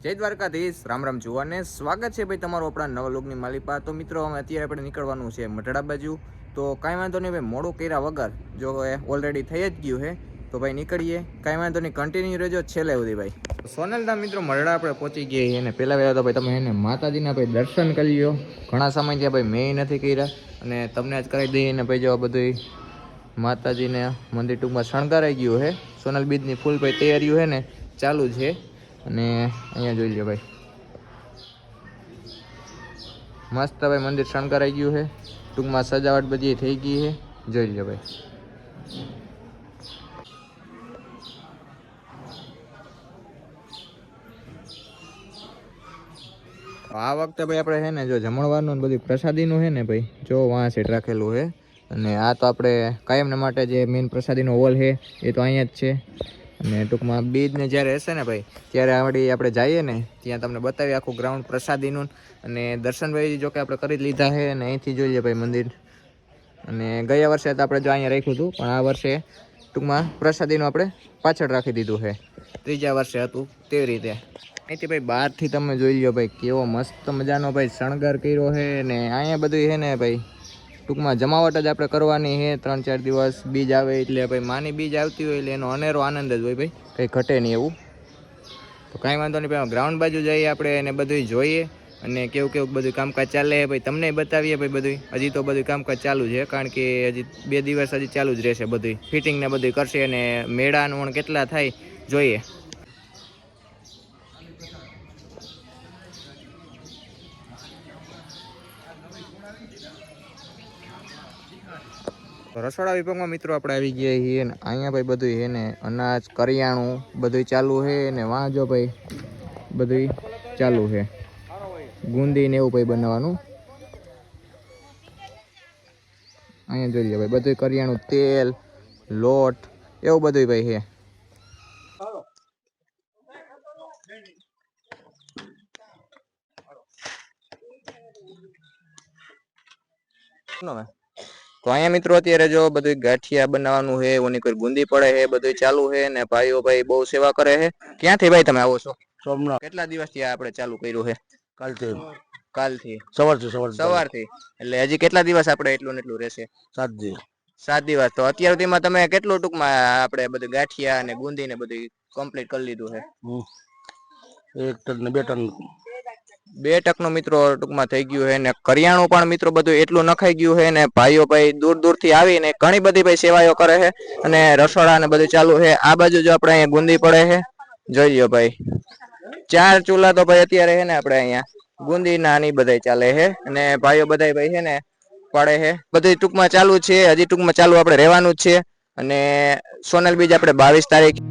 જય દ્વારકાધીશ, રામ રામ જુવાને સ્વાગત છે ભાઈ તમારું આપણા નવા લોકની માલિપા. તો મિત્રો અમે અત્યારે આપણે નીકળવાનું છે મઢડા બાજુ. તો કાંઈ વાંધો નહીં ભાઈ, મોડું કર્યા વગર જો ઓલરેડી થઈ જ ગયું છે તો ભાઈ નીકળીએ. કાંઈ વાંધો નહીં, કન્ટિન્યુ રહેજો છેલ્લે સુધી ભાઈ. સોનલના મિત્રો મઢડા આપણે પહોંચી ગયા છીએ અને પહેલાં વહેલા તો ભાઈ તમે એને માતાજીના ભાઈ દર્શન કરી લો. ઘણા સમય ત્યાં ભાઈ મેં નથી કર્યા અને તમને આજ કરાવી દઈએ ને ભાઈ જો બધું માતાજીને મંદિર ટૂંકમાં શણગારાઈ ગયું છે. સોનલ બીજની ફૂલ ભાઈ તૈયારીઓ છે ને ચાલુ છે. અને અહીંયા જોઈ લો ભાઈ, મસ્ત ભાઈ મંદિર શણગારાઈ ગયું છે. ટૂંકમાં સજાવટ બધી થઈ ગઈ છે, જોઈ લો ભાઈ. આ વખતે ભાઈ આપણે છે ને જો જમણવારનું બધી પ્રસાદીનું છે ને ભાઈ જો વાં સેટ રાખેલું છે. અને આ તો આપણે કાયમને માટે જે મેઇન પ્રસાદીનો હોલ છે એ તો અહીંયા જ છે. અને ટૂંકમાં બીજને જ્યારે હશે ને ભાઈ ત્યારે આપણે જઈએ ને ત્યાં તમને બતાવીએ આખું ગ્રાઉન્ડ પ્રસાદીનું. અને દર્શન ભાઈ જો કે આપણે કરી લીધા છે અને અહીંથી જોઈએ ભાઈ મંદિર. અને ગયા વર્ષે તો આપણે જો અહીંયા રાખ્યું હતું, પણ આ વર્ષે ટૂંકમાં પ્રસાદીનું આપણે પાછળ રાખી દીધું છે. ત્રીજા વર્ષે હતું તેવી રીતે. અહીંથી ભાઈ બહારથી તમે જોઈ લો ભાઈ કેવો મસ્ત મજાનો ભાઈ શણગાર કર્યો છે. ને અહીંયા બધું છે ને ભાઈ ટૂંકમાં જમાવટ જ આપણે કરવાની છે 3-4 દિવસ. બીજ આવે એટલે ભાઈ માની બીજ આવતી હોય એટલે એનો અનેરો આનંદ જ હોય ભાઈ, કંઈ ઘટે નહીં એવું. તો કાંઈ વાંધો નહીં ભાઈ, ગ્રાઉન્ડ બાજુ જઈએ આપણે એને બધું જોઈએ અને કેવું કેવું બધું કામકાજ ચાલે ભાઈ તમને બતાવીએ ભાઈ. બધું હજી તો બધું કામકાજ ચાલુ છે, કારણ કે હજી 2 દિવસ હજી ચાલુ જ રહેશે. બધું ફિટિંગ ને બધું કરશે અને મેળાનું કેટલા થાય જોઈએ. રસોડા વિભાગમાં મિત્રો આપણે આવી ગયા છીએ ને અહીંયા ભાઈ બધું છે ને અનાજ કરિયાણું બધું ચાલુ છે. ને વાં જો ભાઈ બધું ચાલુ છે, ગુંદી ને એવું ભાઈ બનાવવાનું. અહીંયા જોઈ લો ભાઈ બધું કરિયાણું, તેલ, લોટ એવું બધું ભાઈ છે. તો અહીંયા મિત્રો અત્યારે જો બધું ગાંઠિયા બનાવવાનું છે, ઓની કોઈ ગુંદી પડે છે, બધું ચાલુ છે. ને ભાઈઓ ભાઈ બહુ સેવા કરે છે. ક્યાંથી ભાઈ તમે આવો છો? સોમનાથ. કેટલા દિવસથી આપણે ચાલુ કર્યું છે? કાલથી સવારથી એટલે હજી કેટલા દિવસ આપણે એટલું ને એટલું રહેશે? 7 દિવસ. 7 દિવસ. તો અત્યાર સુધીમાં તમે કેટલું ટૂંકમાં આપણે બધું ગાંઠિયા અને ગુંદી ને બધું કમ્પ્લીટ કરી લીધું છે? 1 ટન ને 2 ટન. 2 ટકનું મિત્રો ટૂંકમાં થઈ ગયું છે. ને કરિયાણું પણ મિત્રો બધું એટલું નખાઈ ગયું છે. ને ભાઈઓ ભાઈ દૂર દૂરથી આવીને ઘણી બધી ભાઈ સેવાઓ કરે છે અને રસોડા ને બધું ચાલુ છે. આ બાજુ જો આપણે અહીંયા ગુંદી પડે છે, જોઈ લ્યો ભાઈ. 4 ચૂલા તો ભાઈ અત્યારે છે ને આપણે અહીંયા ગુંદી ના ની બધાય ચાલે છે. અને ભાઈઓ બધાય ભાઈ છે ને પડે છે, બધું ટૂંકમાં ચાલુ છે. હજી ટૂંકમાં ચાલુ આપણે રહેવાનું જ છે. અને સોનલ બીજ આપણે 22 તારીખ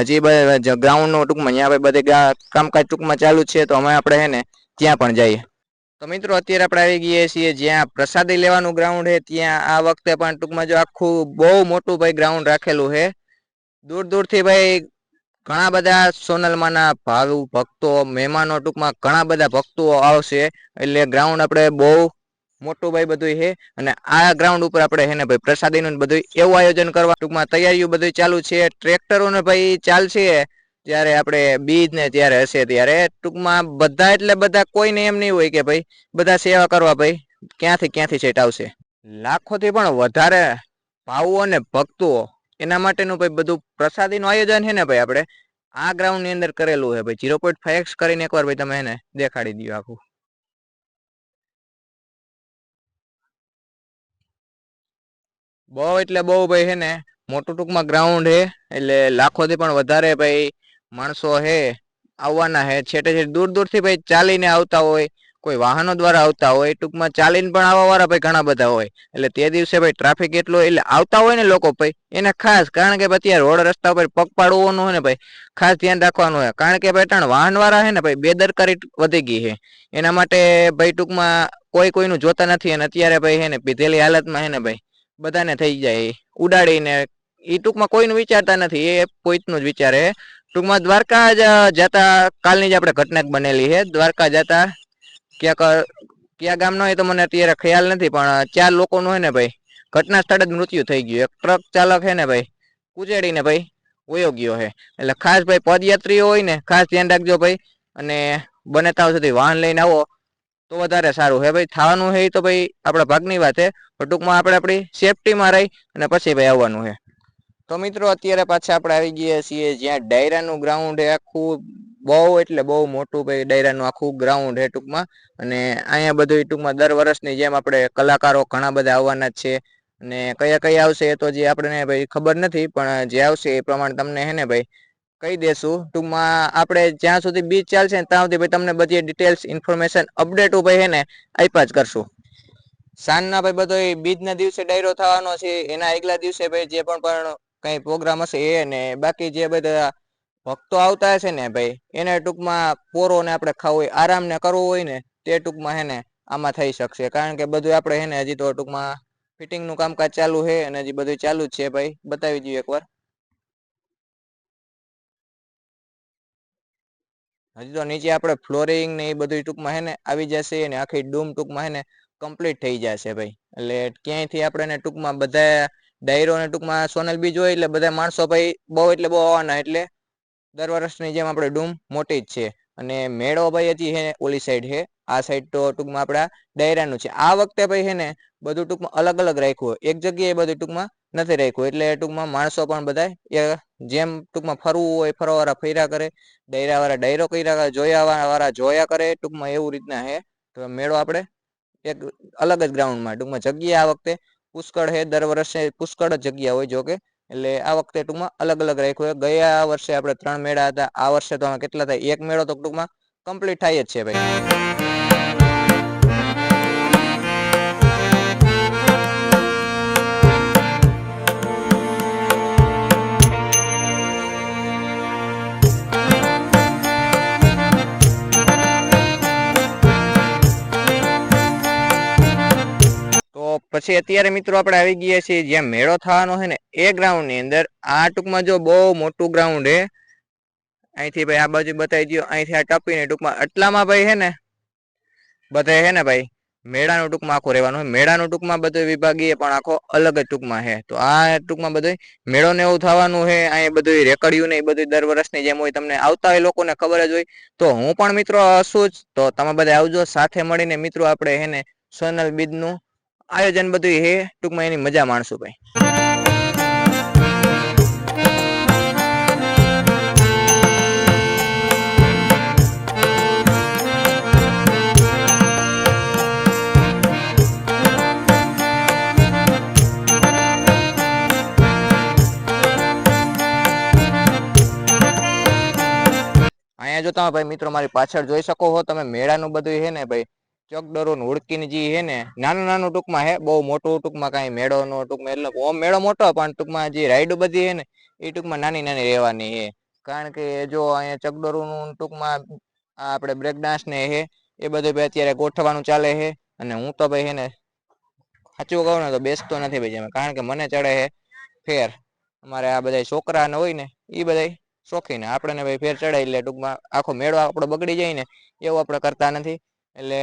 હજી ગ્રાઉન્ડ નું ટૂંકમાં અહીંયા બધે કામકાજ ટૂંકમાં ચાલુ છે. તો અમે આપણે છે ને ત્યાં પણ જઈએ. તો મિત્રો અત્યારે આપણે આવી ગયા છીએ જ્યાં પ્રસાદી લેવાનું ગ્રાઉન્ડ છે ત્યાં. આ વખતે પણ ટૂંકમાં જો આખું બહુ મોટું ભાઈ ગ્રાઉન્ડ રાખેલું છે. દૂર દૂરથી ભાઈ ઘણા બધા સોનલમાના ભાવિ ભક્તો, મહેમાનો, ટૂંકમાં ઘણા બધા ભક્તો આવશે. એટલે ગ્રાઉન્ડ આપણે બહુ મોટું ભાઈ બધું છે. અને આ ગ્રાઉન્ડ ઉપર આપણે છે ને ભાઈ પ્રસાદીનું બધું એવું આયોજન કરવા ટૂંકમાં તૈયારીઓ બધું ચાલુ છે. ટ્રેક્ટરો ને ભાઈ ચાલશે ત્યારે આપણે બીજ ને ત્યારે હશે ત્યારે ટૂંકમાં બધા એટલે બધા કોઈને એમ નહીં હોય કે ભાઈ બધા સેવા કરવા ભાઈ ક્યાંથી સેટ આવશે. લાખોથી પણ વધારે ભાવો અને ભક્તો એના માટેનું ભાઈ બધું પ્રસાદીનું આયોજન છે ને ભાઈ આપણે આ ગ્રાઉન્ડ ની અંદર કરેલું છે ભાઈ. 0.5x કરીને એકવાર ભાઈ તમે એને દેખાડી દો આખું. બહુ એટલે બહુ ભાઈ છે ને મોટું ટૂંકમાં ગ્રાઉન્ડ છે. એટલે લાખોથી પણ વધારે ભાઈ માણસો છે આવવાના છે. છેટે છેટે દૂર દૂરથી ભાઈ ચાલીને આવતા હોય, કોઈ વાહનો દ્વારા આવતા હોય, ટૂંકમાં ચાલીને પણ આવવા વાળા ભાઈ ઘણા બધા હોય. એટલે તે દિવસે ભાઈ ટ્રાફિક એટલો એટલે આવતા હોય ને લોકો ભાઈ એને ખાસ, કારણ કે અત્યારે રોડ રસ્તા ઉપર પગપાળવાનું હોય ને ભાઈ ખાસ ધ્યાન રાખવાનું હોય, કારણ કે ભાઈ ત્રણ વાહન વાળા છે ને ભાઈ બેદરકારી વધી ગઈ છે. એના માટે ભાઈ ટૂંકમાં કોઈ કોઈનું જોતા નથી. અને અત્યારે ભાઈ છે ને પીધેલી હાલતમાં છે ને ભાઈ બધાને થઈ જાય ઉડાડીને. એ ટૂંકમાં કોઈનું વિચારતા નથી, એ પોઈતનું જ વિચારે. ટૂંકમાં દ્વારકા જતા કાલની જ આપણે ઘટના બનેલી છે. દ્વારકા જતા ક્યાં ગામનો હોય તો મને અત્યારે ખ્યાલ નથી, પણ 4 લોકોનું હોય ને ભાઈ ઘટના સ્થળે જ મૃત્યુ થઈ ગયું. એક ટ્રક ચાલક છે ને ભાઈ કુચેડીને ભાઈ વયો ગયો છે. એટલે ખાસ ભાઈ પદયાત્રીઓ હોય ને ખાસ ધ્યાન રાખજો ભાઈ. અને બને ત્યાં સુધી વાહન લઈને આવો તો વધારે સારું છે ભાઈ. થવાનું છે તો ભાઈ આપણા ભાગની વાત છે, પણ ટૂંકમાં આપણે આપણી સેફટીમાં રહી અને પછી ભાઈ આવવાનું છે. તો મિત્રો અત્યારે પાછા આપણે આવી ગયા છીએ જ્યાં ડાયરાનું ગ્રાઉન્ડ છે. આખું બહુ એટલે બહુ મોટું ભાઈ ડાયરાનું આખું ગ્રાઉન્ડ છે ટૂંકમાં. અને અહીંયા બધું ટૂંકમાં દર વર્ષની જેમ આપણે કલાકારો ઘણા બધા આવવાના જ છે. અને કયા કયા આવશે એ તો જે આપણને ભાઈ ખબર નથી, પણ જે આવશે એ પ્રમાણે તમને હે ને ભાઈ કહી દેશું. ટૂંકમાં આપણે જ્યાં સુધી બીચ ચાલશે ને ત્યાં સુધી ભાઈ તમને બધી ડિટેલ્સ ઇન્ફોર્મેશન અપડેટ ભાઈ હે ને આપ્યા જ કરશું. સાંજના ભાઈ બધો બીજના દિવસે ડાયરો થવાનો છે. એના આગલા દિવસે ભાઈ જે પણ કઈ પ્રોગ્રામ હશે એ, ને બાકી જે બધા ભક્તો આવતા હશે ને ભાઈ એને ટૂંકમાં પોરો ને આપણે ખાવું હોય, આરામ ને કરવું હોય ને તે ટૂંકમાં હે ને આમાં થઈ શકશે. કારણ કે બધું આપણે હે ને હજી તો ટૂંકમાં ફિટિંગનું કામકાજ ચાલુ છે અને હજી બધું ચાલુ જ છે ભાઈ. બતાવી દઈએ એકવાર. હજી તો નીચે આપણે ફ્લોરિંગ ને એ બધું ટૂંકમાં હે ને આવી જશે, અને આખી ડૂમ ટૂંકમાં હે ને કમ્પ્લીટ થઈ જશે ભાઈ. એટલે ક્યાંયથી આપણે ટૂંકમાં બધા ડાયરો ને ટૂંકમાં સોનલ બીજ હોય એટલે બધા માણસો ભાઈ બહુ એટલે બહુ આવવાના. એટલે દર વર્ષની જેમ આપણે ડૂમ મોટી જ છે. અને મેળો ભાઈ હજી હે ઓલી સાઈડ છે, આ સાઈડ તો ટૂંકમાં આપણા ડાયરાનું છે. આ વખતે ભાઈ છે ને બધું ટૂંકમાં અલગ અલગ રાખ્યું હોય, એક જગ્યાએ બધું ટૂંકમાં નથી રાખ્યું. એટલે ટૂંકમાં માણસો પણ બધા જેમ ટૂંકમાં ફરવું હોય ફરવા વાળા ફર્યા કરે, ડાયરા વાળા ડાયરો કર્યા કરે, જોયા વાળા જોયા કરે. ટૂંકમાં એવું રીતના છે. તો મેળો આપણે એક અલગ જ ગ્રાઉન્ડમાં ટૂંકમાં જગ્યા આ વખતે પુષ્કળ છે. દર વર્ષે પુષ્કળ જ જગ્યા હોય જોકે. એટલે આ વખતે ટૂંકમાં અલગ અલગ રાખ્યું. ગયા વર્ષે આપણે 3 મેળા હતા, આ વર્ષે તો કેટલા થાય, એક મેળો તો ટૂંકમાં કમ્પ્લીટ થાય જ છે ભાઈ. પછી અત્યારે મિત્રો આપણે આવી ગયા છીએ જ્યાં મેળો થવાનો છે ને એ ગ્રાઉન્ડ ની અંદર. આ ટૂંકમાં જો બહુ મોટું ગ્રાઉન્ડ છે. અહીંથી ભાઈ આ બાજુ બતાવી દો, અહીંથી આ ટપીને ટૂંકમાં આટલામાં ભાઈ છે ને બધે છે ને ભાઈ મેળાનું ટૂંકમાં આખું રહેવાનું હોય. મેળાનું ટૂંકમાં બધું વિભાગીય પણ આખો અલગ જ ટૂંકમાં છે. તો આ ટૂંકમાં બધું મેળો ને એવું થવાનું છે. અહીંયા બધું રેકડ્યું ને એ બધું દર વર્ષની જેમ હોય, તમને આવતા હોય લોકોને ખબર જ હોય. તો હું પણ મિત્રો હશું જ, તો તમે બધા આવજો. સાથે મળીને મિત્રો આપણે છે ને સોનલ બીજનું આયોજન બધું હે ટૂંકમાં એની મજા માણશું ભાઈ. અહીંયા જો તમે ભાઈ મિત્રો મારી પાછળ જોઈ શકો છો તમે, મેળાનું બધું છે ને ભાઈ ચકડોરો હુડકીને જે છે ને નાનું નાનું ટૂંકમાં હે, બહુ મોટું ટૂંકમાં કાંઈ મેળો નો ટૂંકમાં એટલે ઓમ મેળો મોટો, પણ ટૂંકમાં જે રાઈડો બધી છે ને એ ટૂંકમાં નાની નાની રહેવાની છે. કારણ કે જો અહીંયા ચકડોરોનું ટૂંકમાં આપણે બ્રેક ડાન્સ ને હે એ બધું ભાઈ અત્યારે ગોઠવવાનું ચાલે છે. અને હું તો ભાઈ છે ને સાચું કહું ને તો બેસતો નથી ભાઈ, કારણ કે મને ચડે છે ફેર. અમારે આ બધા છોકરા ને હોય ને એ બધા શોખીને, આપણે ભાઈ ફેર ચડાય એટલે ટૂંકમાં આખો મેળો આપણો બગડી જાય ને એવું આપણે કરતા નથી. એટલે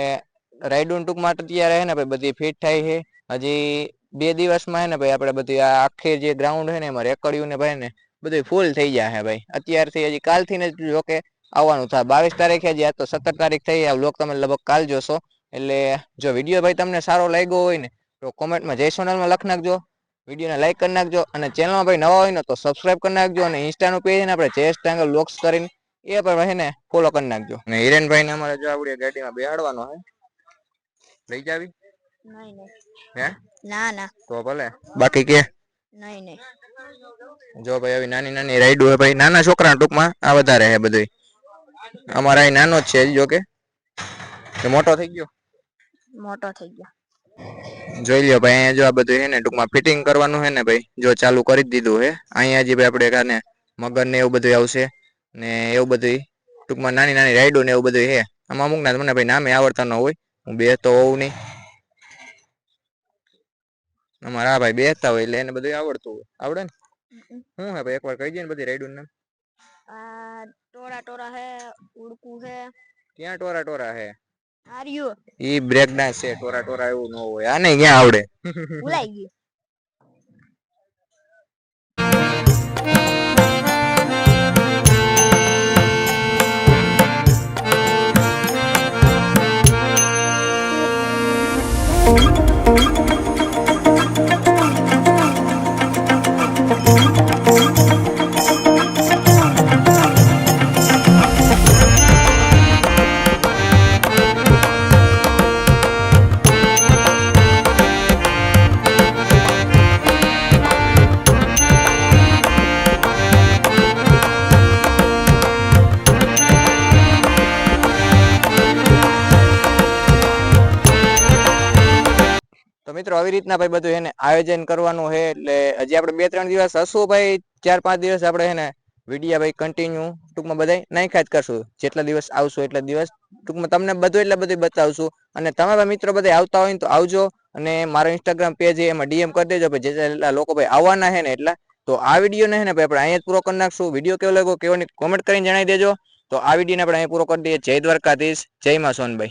રાઈડું ટૂંકમાં અત્યારે છે ને ભાઈ બધી ફિટ થાય છે. હજી 2 દિવસમાં છે ને ભાઈ આપણે બધી આ આખી જે ગ્રાઉન્ડ છે ને એમાં રેકડ્યું ને ભાઈ ને બધું ફૂલ થઈ જાય છે ભાઈ. અત્યારથી હજી કાલથી ને જોકે આવવાનું થાય. 22 તારીખે જ, આ તો 17 તારીખ થઈ. આ વ્લોગ તમે લગભગ કાલ જોશો. એટલે જો વિડીયો ભાઈ તમને સારો લાગ્યો હોય ને તો કોમેન્ટમાં જય સોનલમાં લખ નાખજો, વિડીયોને લાઈક કરી નાખજો, અને ચેનલમાં ભાઈ નવા હોય ને તો સબસ્ક્રાઈબ કરી નાખજો. અને ઇન્સ્ટાનું પેજ ને આપણે ચેસ ટ્રાયંગલ વ્લોગ્સ કરીને એ પણ ભાઈ ને ફોલો કરી નાખજો. અને હિરેનભાઈ ને અમારે જો આવડી ગાડીમાં બેહાડવાનો છે. લઈ જાવી? હે ના ના તો ભલે, બાકી કે નહીં નહીં. જો ભાઈ આવી નાની નાની રાઈડ હોય ભાઈ, નાના છોકરા ટૂંકમાં આ વધારે છે બધું. અમારા અહીં નાનો જ છે જો કે. કે મોટો થઈ ગયો? મોટો થઈ ગયો. જોઈ લ્યો ભાઈ, અહીંયા જો આ બધું હે ને ટૂંકમાં ફિટિંગ કરવાનું હે ને ભાઈ, જો ચાલુ કરી જ દીધું હે. અહીંયા હજી ભાઈ આપણે કાને મગર ને એવું બધું આવશે ને એવું બધું ટૂંકમાં નાની નાની રાઈડો ને એવું બધું હે. આમાં અમુક ના મને ભાઈ નામે આવડતા ન હોય, હું બેસતો હોઉં નહીં. અમારા ભાઈ બેસતા હોય એટલે એને બધું આવડતું હોય. આવડે ને? શું હે ભાઈ એકવાર કહી દે ને બધી રાઈડું નામ. આ ટોરા ટોરા હે, ઉડકું હે. ક્યાં ટોરા ટોરા હે? આર્યુ ઈ બ્રેક ડાન્સ છે, ટોરા ટોરા એવું ન હોય. આને ક્યાં આવડે? ભૂલાઈ ગયું. તો મિત્રો આવી રીતના ભાઈ બધું એને આયોજન કરવાનું છે. એટલે હજી આપણે 2-3 દિવસ હશું ભાઈ, 4-5 દિવસ આપણે એને વિડીયા ભાઈ કન્ટિન્યુ ટૂંકમાં બધા નાખ્યા જ કરશું. જેટલા દિવસ આવશું એટલા દિવસ ટૂંકમાં તમને બધું એટલે બધું બતાવશું. અને તમે ભાઈ મિત્રો બધા આવતા હોય તો આવજો, અને મારો ઇન્સ્ટાગ્રામ પેજ છે એમાં ડીએમ કરી દેજો ભાઈ, જેટલા લોકો ભાઈ આવવાના છે ને એટલા. તો આ વિડીયો ને ભાઈ આપણે અહીંયા જ પૂરો કરી નાખશું. વિડીયો કેવો લાગ્યો કેવાની કોમેન્ટ કરીને જણાવી દેજો. તો આ વિડીયોને આપણે અહીંયા પૂરો કરી દઈએ. જય દ્વારકાધીશ, જય માં સોનભાઈ.